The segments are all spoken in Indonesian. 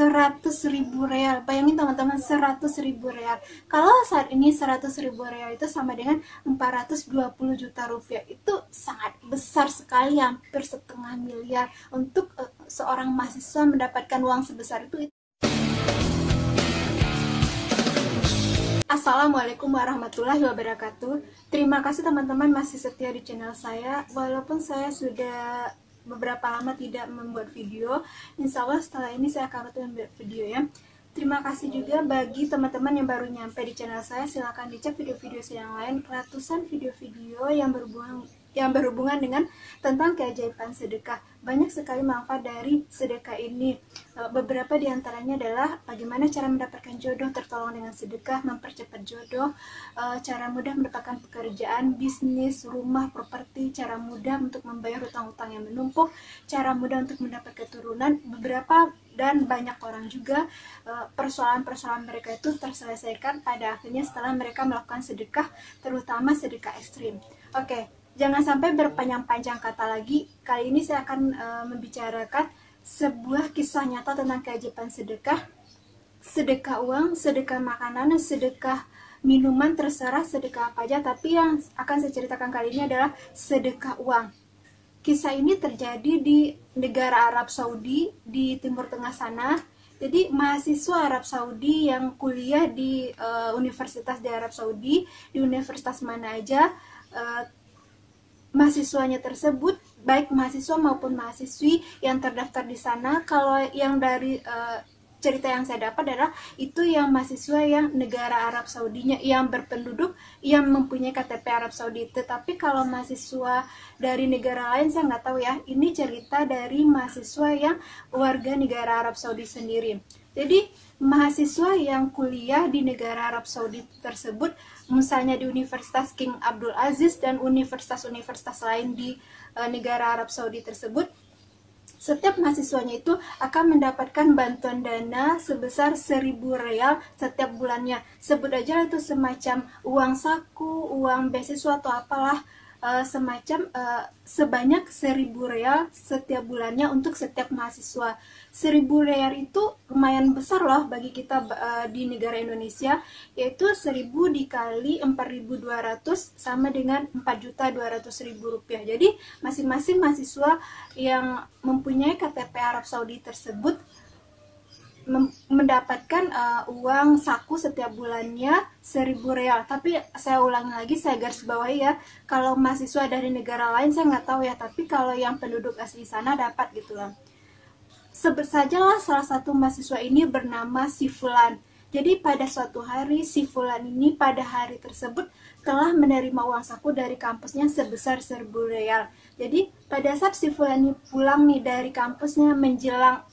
100.000 real. Bayangin teman-teman, 100.000 real. Kalau saat ini 100.000 real itu sama dengan 420 juta rupiah. Itu sangat besar sekali, hampir setengah miliar untuk seorang mahasiswa mendapatkan uang sebesar itu. Assalamualaikum warahmatullahi wabarakatuh. Terima kasih teman-teman masih setia di channel saya. Walaupun saya sudah beberapa lama tidak membuat video, insya Allah setelah ini saya akan rutin membuat video ya. Terima kasih juga bagi teman-teman yang baru nyampe di channel saya. Silahkan dicek video-video saya yang lain, ratusan video-video yang berhubungan dengan tentang keajaiban sedekah. Banyak sekali manfaat dari sedekah ini. Beberapa diantaranya adalah bagaimana cara mendapatkan jodoh, tertolong dengan sedekah, mempercepat jodoh, cara mudah mendapatkan pekerjaan, bisnis, rumah, properti, cara mudah untuk membayar hutang-hutang yang menumpuk, cara mudah untuk mendapat keturunan. Beberapa dan banyak orang juga persoalan-persoalan mereka itu terselesaikan pada akhirnya setelah mereka melakukan sedekah, terutama sedekah ekstrim. Oke. Jangan sampai berpanjang-panjang kata lagi. Kali ini saya akan membicarakan sebuah kisah nyata tentang keajaiban sedekah. Sedekah uang, sedekah makanan, sedekah minuman, terserah sedekah apa aja. Tapi yang akan saya ceritakan kali ini adalah sedekah uang. Kisah ini terjadi di negara Arab Saudi, di Timur Tengah sana. Jadi mahasiswa Arab Saudi yang kuliah di universitas di Arab Saudi, di universitas mana aja, mahasiswanya tersebut, baik mahasiswa maupun mahasiswi yang terdaftar di sana. Kalau yang dari cerita yang saya dapat adalah itu yang mahasiswa yang negara Arab Saudinya, yang berpenduduk, yang mempunyai KTP Arab Saudi. Tetapi kalau mahasiswa dari negara lain saya nggak tahu ya. Ini cerita dari mahasiswa yang warga negara Arab Saudi sendiri. Jadi mahasiswa yang kuliah di negara Arab Saudi tersebut, misalnya di Universitas King Abdul Aziz dan universitas-universitas lain di negara Arab Saudi tersebut, setiap mahasiswanya itu akan mendapatkan bantuan dana sebesar 1.000 real setiap bulannya. Sebut aja itu semacam uang saku, uang beasiswa atau apalah, sebanyak 1.000 real setiap bulannya untuk setiap mahasiswa. 1.000 real itu lumayan besar loh bagi kita di negara Indonesia, yaitu 1.000 dikali 4.200 sama dengan 4.200.000 rupiah. Jadi masing-masing mahasiswa yang mempunyai KTP Arab Saudi tersebut mendapatkan uang saku setiap bulannya 1.000 real. Tapi saya ulangi lagi, saya garis bawahi ya, kalau mahasiswa dari negara lain saya nggak tahu ya, tapi kalau yang penduduk asli sana dapat gitu lah. Sebut sajalah salah satu mahasiswa ini bernama si Fulan. Jadi pada suatu hari si Fulan ini pada hari tersebut telah menerima uang saku dari kampusnya sebesar 1.000 real. Jadi pada saat si Fulan ini pulang nih dari kampusnya menjelang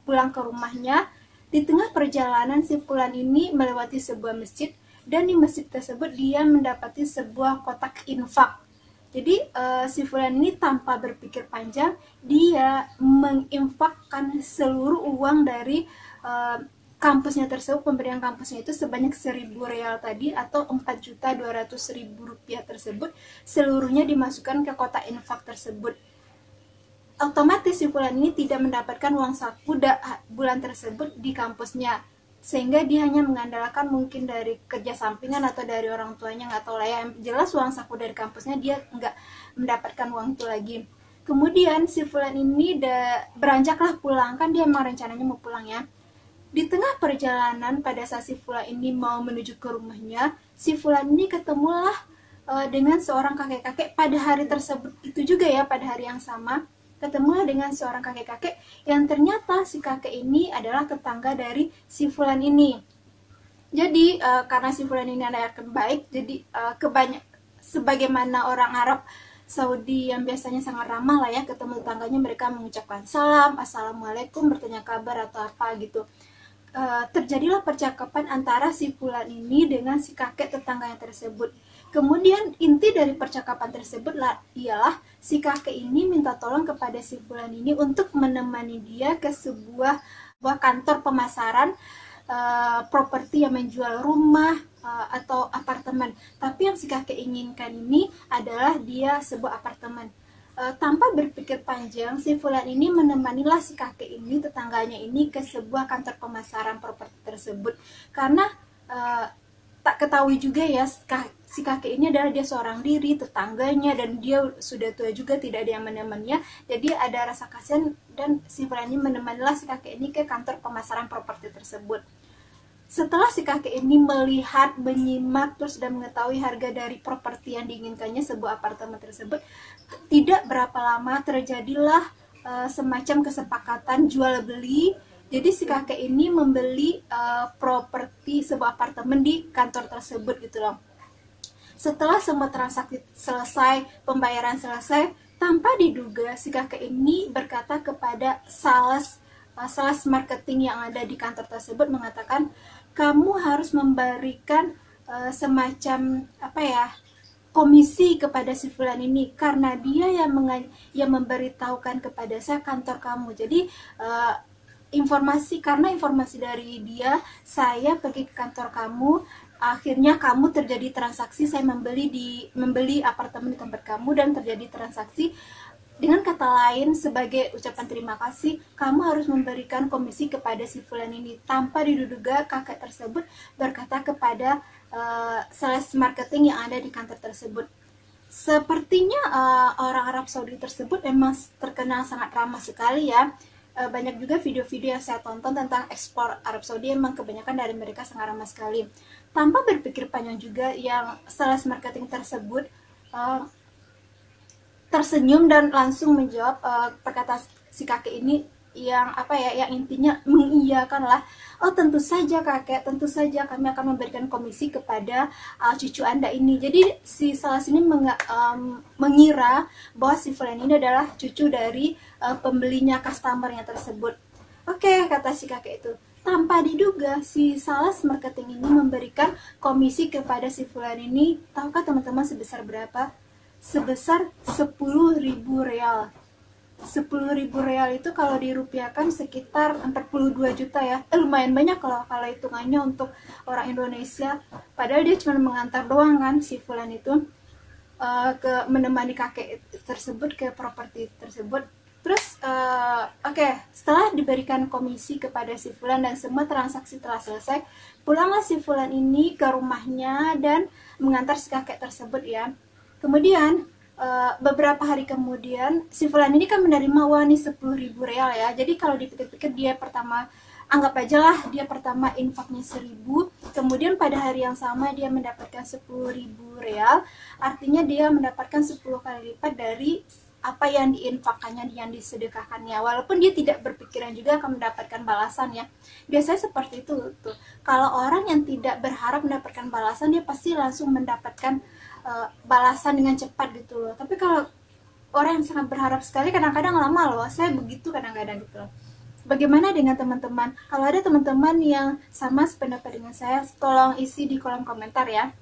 pulang ke rumahnya, di tengah perjalanan si Fulan ini melewati sebuah masjid, dan di masjid tersebut dia mendapati sebuah kotak infak. Jadi si Fulan ini tanpa berpikir panjang, dia menginfakkan seluruh uang dari kampusnya tersebut, pemberian kampusnya itu sebanyak 1.000 real tadi atau 4.200.000 rupiah tersebut, seluruhnya dimasukkan ke kotak infak tersebut. Otomatis si Fulan ini tidak mendapatkan uang saku bulan tersebut di kampusnya, sehingga dia hanya mengandalkan mungkin dari kerja sampingan atau dari orang tuanya, nggak tahu lah ya. Yang jelas uang saku dari kampusnya dia nggak mendapatkan uang itu lagi. Kemudian si Fulan ini beranjaklah pulang, kan dia memang rencananya mau pulang ya. Di tengah perjalanan pada saat si Fulan ini mau menuju ke rumahnya, si Fulan ini ketemulah dengan seorang kakek-kakek pada hari tersebut itu juga ya, pada hari yang sama. Ketemulah dengan seorang kakek-kakek yang ternyata si kakek ini adalah tetangga dari si Fulan ini. Jadi karena si Fulan ini anak yang baik, jadi sebagaimana orang Arab Saudi yang biasanya sangat ramah lah ya, ketemu tetangganya mereka mengucapkan salam, assalamualaikum, bertanya kabar atau apa gitu. Terjadilah percakapan antara si Fulan ini dengan si kakek tetangganya tersebut. Kemudian inti dari percakapan tersebut ialah si kakek ini minta tolong kepada si Fulan ini untuk menemani dia ke sebuah kantor pemasaran properti yang menjual rumah atau apartemen. Tapi yang si kakek inginkan ini adalah dia sebuah apartemen. Tanpa berpikir panjang, si Fulan ini menemanilah si kakek ini, tetangganya ini, ke sebuah kantor pemasaran properti tersebut. Karena tak ketahui juga ya, si kakek ini adalah dia seorang diri, tetangganya, dan dia sudah tua juga, tidak ada yang menemaninya. Jadi ada rasa kasihan, dan si Fulan ini menemanilah si kakek ini ke kantor pemasaran properti tersebut. Setelah si kakek ini melihat, menyimak, terus sudah mengetahui harga dari properti yang diinginkannya, sebuah apartemen tersebut, tidak berapa lama terjadilah semacam kesepakatan jual beli. Jadi si kakek ini membeli properti sebuah apartemen di kantor tersebut gitu loh. Setelah semua transaksi selesai, pembayaran selesai, tanpa diduga si kakek ini berkata kepada sales marketing yang ada di kantor tersebut, mengatakan, kamu harus memberikan semacam komisi kepada si Fulan ini, karena dia yang memberitahukan kepada saya kantor kamu. Jadi karena informasi dari dia, saya pergi ke kantor kamu, akhirnya kamu terjadi transaksi, saya membeli apartemen di tempat kamu, dan terjadi transaksi. Dengan kata lain, sebagai ucapan terima kasih, kamu harus memberikan komisi kepada si Fulan ini. Tanpa diduga, kakek tersebut berkata kepada sales marketing yang ada di kantor tersebut. Sepertinya orang Arab Saudi tersebut memang terkenal sangat ramah sekali ya. Banyak juga video-video yang saya tonton tentang ekspor Arab Saudi, memang kebanyakan dari mereka sangat ramah sekali. Tanpa berpikir panjang juga, yang sales marketing tersebut tersenyum dan langsung menjawab perkataan si kakek ini, yang yang intinya mengiyakan lah. Oh, tentu saja kakek, tentu saja kami akan memberikan komisi kepada cucu Anda ini. Jadi si sales ini mengira bahwa si Fulan ini adalah cucu dari pembelinya, customernya tersebut. Oke, kata si kakek itu. Tanpa diduga, si sales marketing ini memberikan komisi kepada si Fulan ini. Tahukah teman-teman sebesar berapa? Sebesar 10.000 real. 10.000 real itu kalau dirupiahkan sekitar 42 juta ya. Lumayan banyak kalau hitungannya untuk orang Indonesia. Padahal dia cuma mengantar doang kan, si Fulan itu menemani kakek tersebut ke properti tersebut. Terus setelah diberikan komisi kepada si Fulan dan semua transaksi telah selesai, pulanglah si Fulan ini ke rumahnya dan mengantar si kakek tersebut ya. Kemudian beberapa hari kemudian si Fulan ini kan menerima uang nih 10.000 real ya. Jadi kalau dipikir-pikir, dia pertama, anggap aja lah dia pertama infaknya 1.000, kemudian pada hari yang sama dia mendapatkan 10.000 real, artinya dia mendapatkan 10 kali lipat dari apa yang diinfakkannya, yang disedekahkannya. Walaupun dia tidak berpikiran juga akan mendapatkan balasan ya. Biasanya seperti itu tuh. Kalau orang yang tidak berharap mendapatkan balasan, dia pasti langsung mendapatkan balasan dengan cepat gitu loh. Tapi kalau orang yang sangat berharap sekali, kadang-kadang lama loh. Saya begitu kadang-kadang gitu loh. Bagaimana dengan teman-teman? Kalau ada teman-teman yang sama sependapat dengan saya, tolong isi di kolom komentar ya.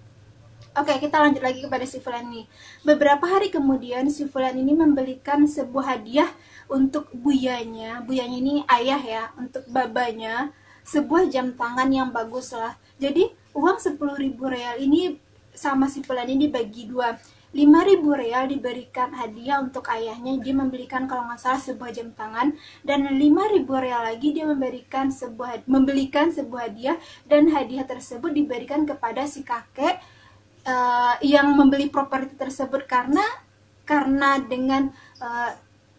Oke, kita lanjut lagi kepada si Fulan ini. Beberapa hari kemudian, si Fulan ini membelikan sebuah hadiah untuk buyanya. Buyanya ini ayah ya, untuk babanya, sebuah jam tangan yang bagus lah. Jadi uang 10.000 real ini sama si Fulan ini dibagi dua. 5.000 real diberikan hadiah untuk ayahnya, dia membelikan kalau nggak salah sebuah jam tangan, dan 5.000 real lagi dia membelikan sebuah hadiah, dan hadiah tersebut diberikan kepada si kakek yang membeli properti tersebut, karena dengan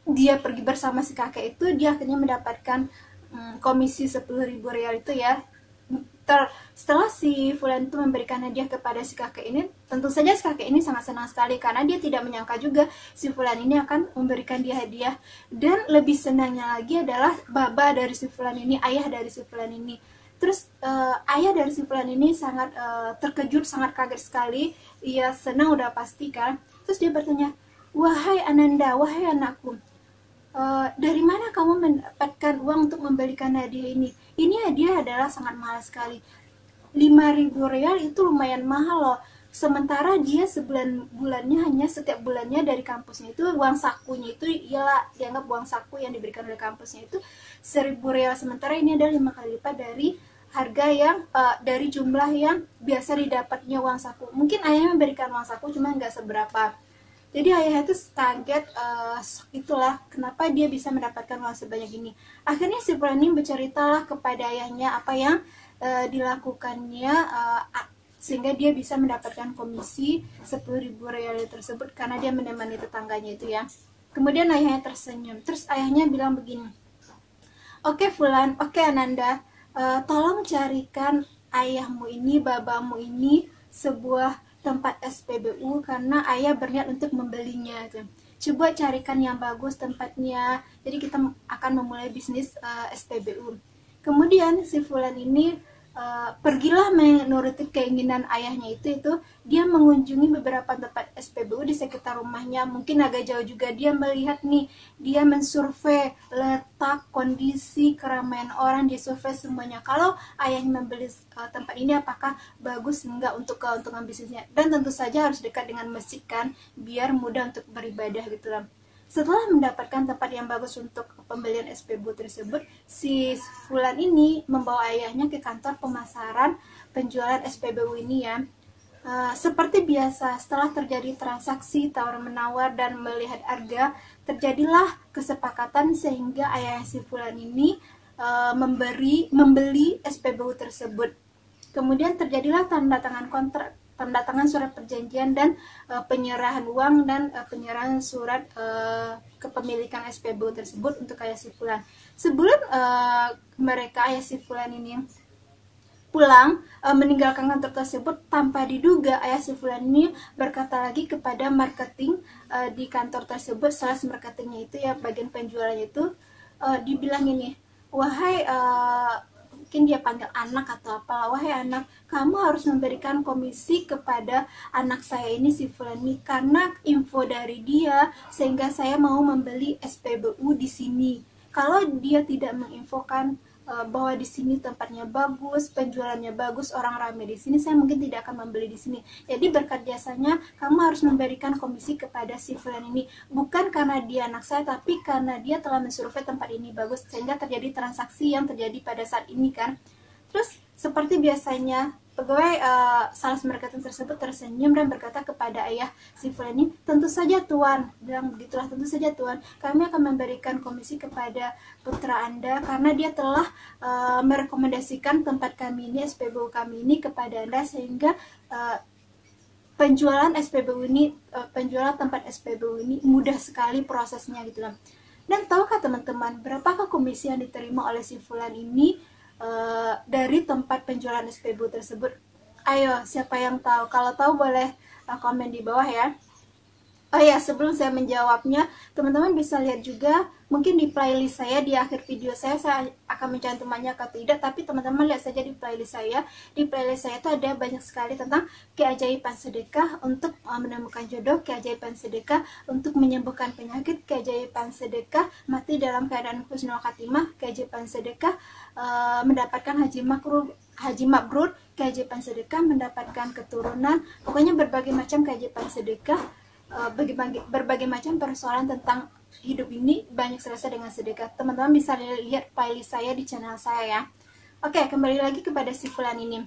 dia pergi bersama si kakek itu, dia akhirnya mendapatkan komisi 10.000 real itu ya. Setelah si Fulan itu memberikan hadiah kepada si kakek ini, tentu saja si kakek ini sangat senang sekali, karena dia tidak menyangka juga si Fulan ini akan memberikan dia hadiah. Dan lebih senangnya lagi adalah baba dari si Fulan ini, ayah dari si Fulan ini. Terus ayah dari si Fulan ini sangat terkejut, sangat kaget sekali. Ia senang udah pasti kan. Terus dia bertanya, wahai Ananda, wahai anakku, dari mana kamu mendapatkan uang untuk membelikan hadiah ini? Ini hadiah adalah sangat mahal sekali. 5.000 real itu lumayan mahal loh. Sementara dia setiap bulannya dari kampusnya itu, uang sakunya itu ialah dianggap uang saku yang diberikan oleh kampusnya itu 1.000 real. Sementara ini adalah 5 kali lipat dari harga yang dari jumlah yang biasa didapatnya uang saku. Mungkin ayahnya memberikan uang saku cuma nggak seberapa. Jadi ayahnya itu kaget, itulah kenapa dia bisa mendapatkan uang sebanyak ini. Akhirnya si Fulan ini berceritalah kepada ayahnya apa yang dilakukannya, sehingga dia bisa mendapatkan komisi 10.000 real tersebut karena dia menemani tetangganya itu ya. Kemudian ayahnya tersenyum, terus ayahnya bilang begini, oke Fulan, oke Ananda, tolong carikan ayahmu ini, babamu ini sebuah tempat SPBU karena ayah berniat untuk membelinya. Coba carikan yang bagus tempatnya, jadi kita akan memulai bisnis SPBU. Kemudian si Fulan ini pergilah menuruti keinginan ayahnya itu dia mengunjungi beberapa tempat SPBU di sekitar rumahnya, mungkin agak jauh juga. Dia melihat nih, dia mensurvei letak, kondisi, keramaian orang, disurvei semuanya. Kalau ayahnya membeli tempat ini apakah bagus enggak untuk keuntungan bisnisnya, dan tentu saja harus dekat dengan masjid kan, biar mudah untuk beribadah gitu lah. Setelah mendapatkan tempat yang bagus untuk pembelian SPBU tersebut, si Fulan ini membawa ayahnya ke kantor pemasaran penjualan SPBU ini ya. Seperti biasa, setelah terjadi transaksi tawar-menawar dan melihat harga, terjadilah kesepakatan sehingga ayah si Fulan ini membeli SPBU tersebut. Kemudian terjadilah tanda tangan kontrak, tanda tangan surat perjanjian dan penyerahan uang dan penyerahan surat kepemilikan SPBU tersebut untuk ayah si Fulan. Sebelum mereka ayah si Fulan ini pulang meninggalkan kantor tersebut, tanpa diduga ayah si Fulan ini berkata lagi kepada marketing di kantor tersebut, sales marketingnya itu ya, bagian penjualannya itu, dibilang ini, wahai mungkin dia panggil anak atau apa, wahai anak, kamu harus memberikan komisi kepada anak saya ini si Fulan ini karena info dari dia sehingga saya mau membeli SPBU di sini. Kalau dia tidak menginfokan bahwa di sini tempatnya bagus, penjualannya bagus, orang ramai di sini, saya mungkin tidak akan membeli di sini. Jadi berkat jasanya kamu harus memberikan komisi kepada si Fulan ini, bukan karena dia anak saya, tapi karena dia telah mensurvei tempat ini bagus sehingga terjadi transaksi yang terjadi pada saat ini kan. Terus seperti biasanya pegawai sales marketing tersebut tersenyum dan berkata kepada ayah si Fulan ini, tentu saja tuan, bilang begitulah, tentu saja tuan, kami akan memberikan komisi kepada putra anda karena dia telah merekomendasikan tempat kami ini, SPBU kami ini kepada anda, sehingga penjualan SPBU ini, penjualan tempat SPBU ini mudah sekali prosesnya gitu lah. Dan tahukah teman-teman berapakah komisi yang diterima oleh si Fulan ini dari tempat penjualan SPBU tersebut? Ayo, siapa yang tahu? Kalau tahu boleh komen di bawah ya. Oh ya, sebelum saya menjawabnya, teman-teman bisa lihat juga mungkin di playlist saya di akhir video saya akan mencantumkannya atau tidak, tapi teman-teman lihat saja di playlist saya. Di playlist saya itu ada banyak sekali tentang keajaiban sedekah untuk menemukan jodoh, keajaiban sedekah untuk menyembuhkan penyakit, keajaiban sedekah mati dalam keadaan husnul khatimah, keajaiban sedekah mendapatkan haji mabrur, keajaiban sedekah mendapatkan keturunan, pokoknya berbagai macam keajaiban sedekah. Berbagai macam persoalan tentang hidup ini banyak selesai dengan sedekah. Teman-teman bisa lihat playlist saya di channel saya ya. Oke, kembali lagi kepada si Fulan ini.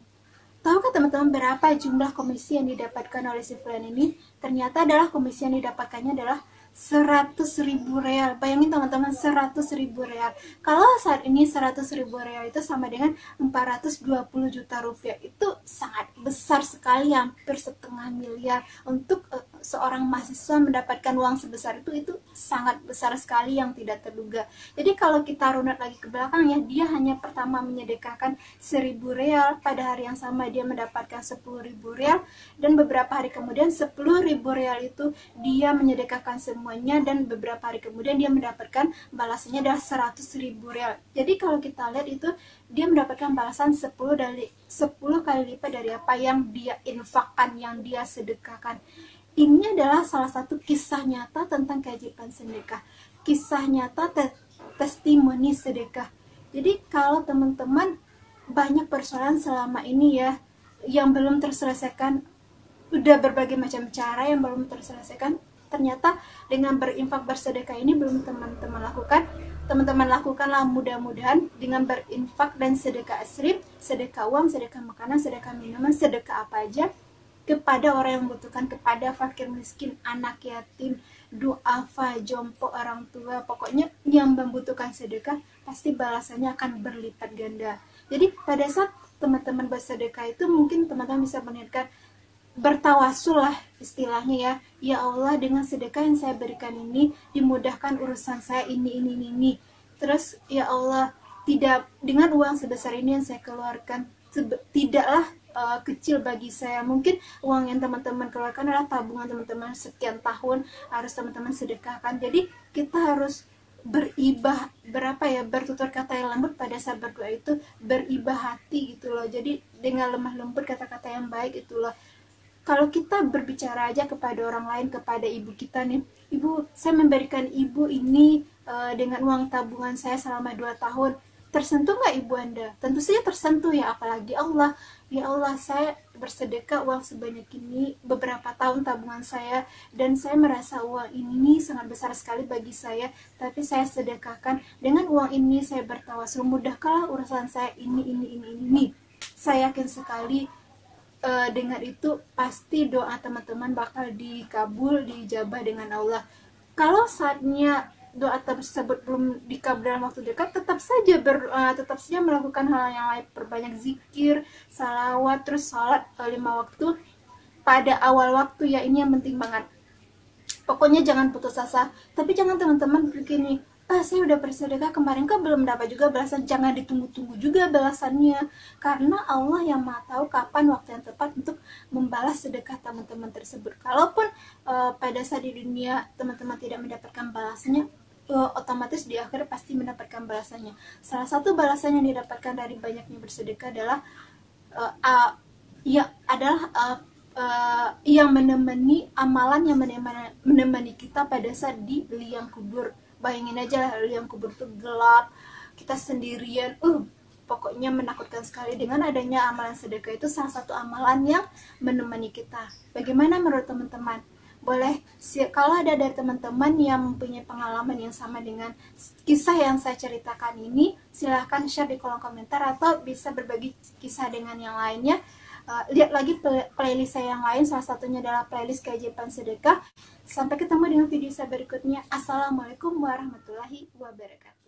Tahukah teman-teman berapa jumlah komisi yang didapatkan oleh si Fulan ini? Ternyata adalah komisi yang didapatkannya adalah 100.000 real. Bayangin teman-teman, 100.000 real. Kalau saat ini 100.000 real itu sama dengan 420 juta rupiah. Itu sangat besar sekali, hampir setengah miliar. Untuk seorang mahasiswa mendapatkan uang sebesar itu sangat besar sekali yang tidak terduga. Jadi kalau kita runut lagi ke belakang ya, dia hanya pertama menyedekahkan 1.000 real, pada hari yang sama dia mendapatkan 10.000 real, dan beberapa hari kemudian 10.000 real itu dia menyedekahkan semuanya, dan beberapa hari kemudian dia mendapatkan balasannya adalah 100.000 real. Jadi kalau kita lihat itu dia mendapatkan balasan 10 kali lipat dari apa yang dia infakkan, yang dia sedekahkan. Ini adalah salah satu kisah nyata tentang keajaiban sedekah, kisah nyata testimoni sedekah. Jadi kalau teman-teman banyak persoalan selama ini ya yang belum terselesaikan, udah berbagai macam cara yang belum terselesaikan, ternyata dengan berinfak bersedekah ini belum teman-teman lakukan, teman-teman lakukanlah mudah-mudahan dengan berinfak dan sedekah asrib, sedekah uang, sedekah makanan, sedekah minuman, sedekah apa aja. kepada orang yang membutuhkan, kepada fakir miskin, anak yatim, duafa, jompo, orang tua, pokoknya yang membutuhkan sedekah pasti balasannya akan berlipat ganda. Jadi pada saat teman-teman bersedekah itu mungkin teman-teman bisa meniatkan bertawasul lah istilahnya ya. Ya Allah, dengan sedekah yang saya berikan ini dimudahkan urusan saya ini. Terus ya Allah, tidak dengan uang sebesar ini yang saya keluarkan tidaklah kecil bagi saya. Mungkin uang yang teman-teman keluarkan adalah tabungan teman-teman sekian tahun, harus teman-teman sedekahkan. Jadi kita harus bertutur kata yang lembut pada saat berdoa itu, beribah hati gitu loh. Jadi dengan lemah lembut, kata-kata yang baik itu loh. Kalau kita berbicara aja kepada orang lain, kepada ibu kita nih, ibu, saya memberikan ibu ini dengan uang tabungan saya selama 2 tahun, tersentuh nggak ibu Anda? Tentu saja tersentuh ya, apalagi Allah. Ya Allah, saya bersedekah uang sebanyak ini beberapa tahun tabungan saya, dan saya merasa uang ini sangat besar sekali bagi saya, tapi saya sedekahkan. Dengan uang ini saya bertawasul, mudahkanlah urusan saya ini. Saya yakin sekali dengan itu pasti doa teman-teman bakal dikabul, dijabah dengan Allah. Kalau saatnya doa tersebut belum dikabul dalam waktu dekat, tetap saja melakukan hal yang lain, perbanyak zikir, salawat, terus sholat 5 waktu pada awal waktu ya, ini yang penting banget. Pokoknya jangan putus asa. Tapi jangan teman-teman begini, saya udah bersedekah kemarin kok belum dapat juga balasan. Jangan ditunggu-tunggu juga balasannya, karena Allah yang maha tahu kapan waktu yang tepat untuk membalas sedekah teman-teman tersebut. Kalaupun pada saat di dunia teman-teman tidak mendapatkan balasannya, otomatis di akhir pasti mendapatkan balasannya. Salah satu balasan yang didapatkan dari banyaknya bersedekah adalah yang menemani amalan, yang menemani kita pada saat di liang kubur. Bayangin aja lah, liang kubur tuh gelap, kita sendirian, pokoknya menakutkan sekali. Dengan adanya amalan sedekah itu salah satu amalan yang menemani kita. Bagaimana menurut teman-teman? Boleh, kalau ada dari teman-teman yang mempunyai pengalaman yang sama dengan kisah yang saya ceritakan ini, silahkan share di kolom komentar, atau bisa berbagi kisah dengan yang lainnya. Lihat lagi playlist saya yang lain, salah satunya adalah playlist keajaiban sedekah. Sampai ketemu dengan video saya berikutnya. Assalamualaikum warahmatullahi wabarakatuh.